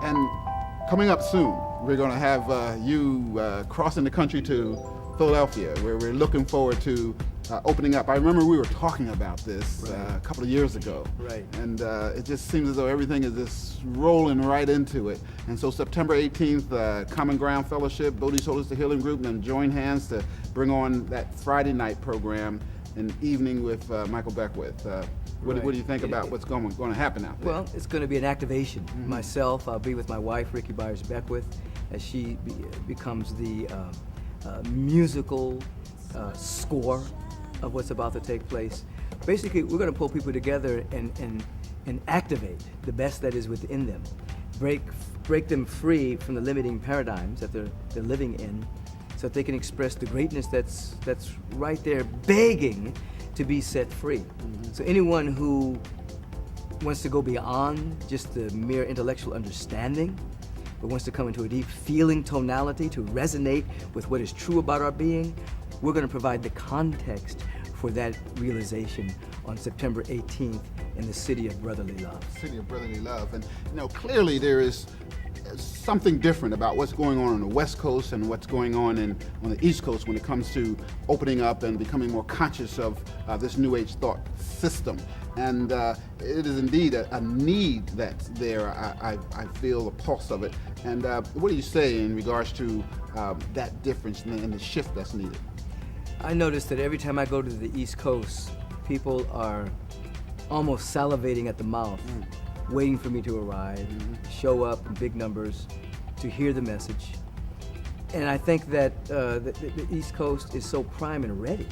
And coming up soon, we're going to have you crossing the country to Philadelphia, where we're looking forward to opening up. I remember we were talking about this a couple of years ago. Right. And it just seems as though everything is just rolling right into it. And so September 18th, Common Ground Fellowship, Bodhise Holistic Healing Group, and join hands to bring on that Friday night program, an evening with Michael Beckwith. What do you think about what's going to happen out there? Well, it's going to be an activation. Myself, I'll be with my wife, Bernard Beckwith, as she becomes the musical score of what's about to take place. Basically, we're going to pull people together and activate the best that is within them, break them free from the limiting paradigms that they're living in, so that they can express the greatness that's right there, begging to be set free. So anyone who wants to go beyond just the mere intellectual understanding, but wants to come into a deep feeling tonality to resonate with what is true about our being, we're going to provide the context for that realization on September 18th in the City of Brotherly Love. City of Brotherly Love. And clearly there is something different about what's going on the West Coast and what's going on on the East Coast when it comes to opening up and becoming more conscious of this New Age thought system. And it is indeed a need that's there. I feel the pulse of it. And what do you say in regards to that difference and the shift that's needed? I noticed that every time I go to the East Coast, people are almost salivating at the mouth, waiting for me to arrive, show up in big numbers to hear the message. And I think that the East Coast is so prime and ready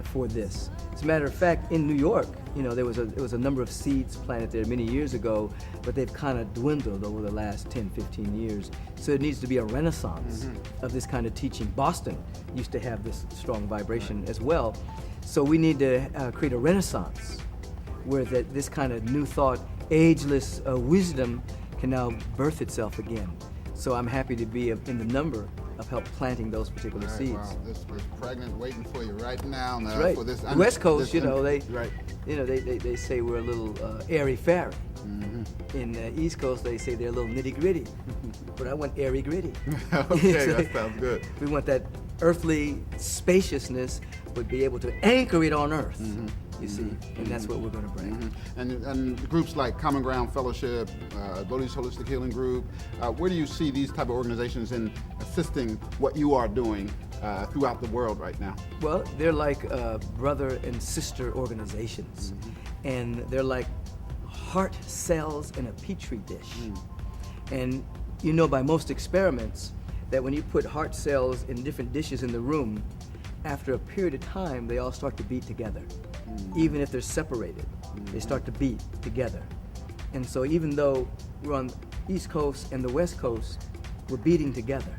for this. As a matter of fact, in New York, there was a number of seeds planted there many years ago, but they've kind of dwindled over the last 10, 15 years. So it needs to be a renaissance of this kind of teaching. Boston used to have this strong vibration as well. So we need to create a renaissance where this kind of new thought, ageless wisdom can now birth itself again. So I'm happy to be in the number of help planting those particular seeds. Wow, this is pregnant waiting for you right now. That's right. For this, the West Coast, they say we're a little airy-fairy. In the East Coast, they say they're a little nitty-gritty. But I want airy-gritty. Okay, that sounds good. We want that earthly spaciousness, but be able to anchor it on earth. You see, and that's what we're going to bring. And groups like Common Ground Fellowship, Bodhise Holistic Healing Group, where do you see these type of organizations in assisting what you are doing throughout the world right now? Well, they're like brother and sister organizations, and they're like heart cells in a petri dish. And by most experiments that when you put heart cells in different dishes in the room, after a period of time, they all start to beat together. Even if they're separated, they start to beat together. And so even though we're on the East Coast and the West Coast, we're beating together.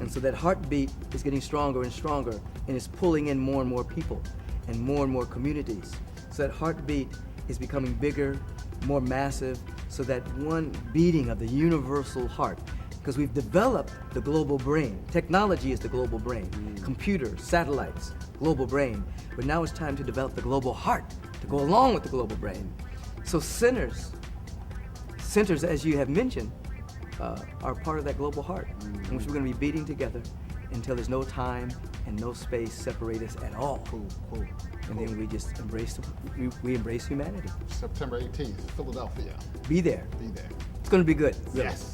And so that heartbeat is getting stronger and stronger, and it's pulling in more and more people and more communities. So that heartbeat is becoming bigger, more massive, so that one beating of the universal heart, because we've developed the global brain. Technology is the global brain. Computers, satellites, global brain. But now it's time to develop the global heart to go along with the global brain. So centers, as you have mentioned, are part of that global heart, in which we're going to be beating together until there's no time and no space separate us at all. Cool. And then we just embrace humanity. September 18th, Philadelphia. Be there. Be there. It's going to be good. Yes.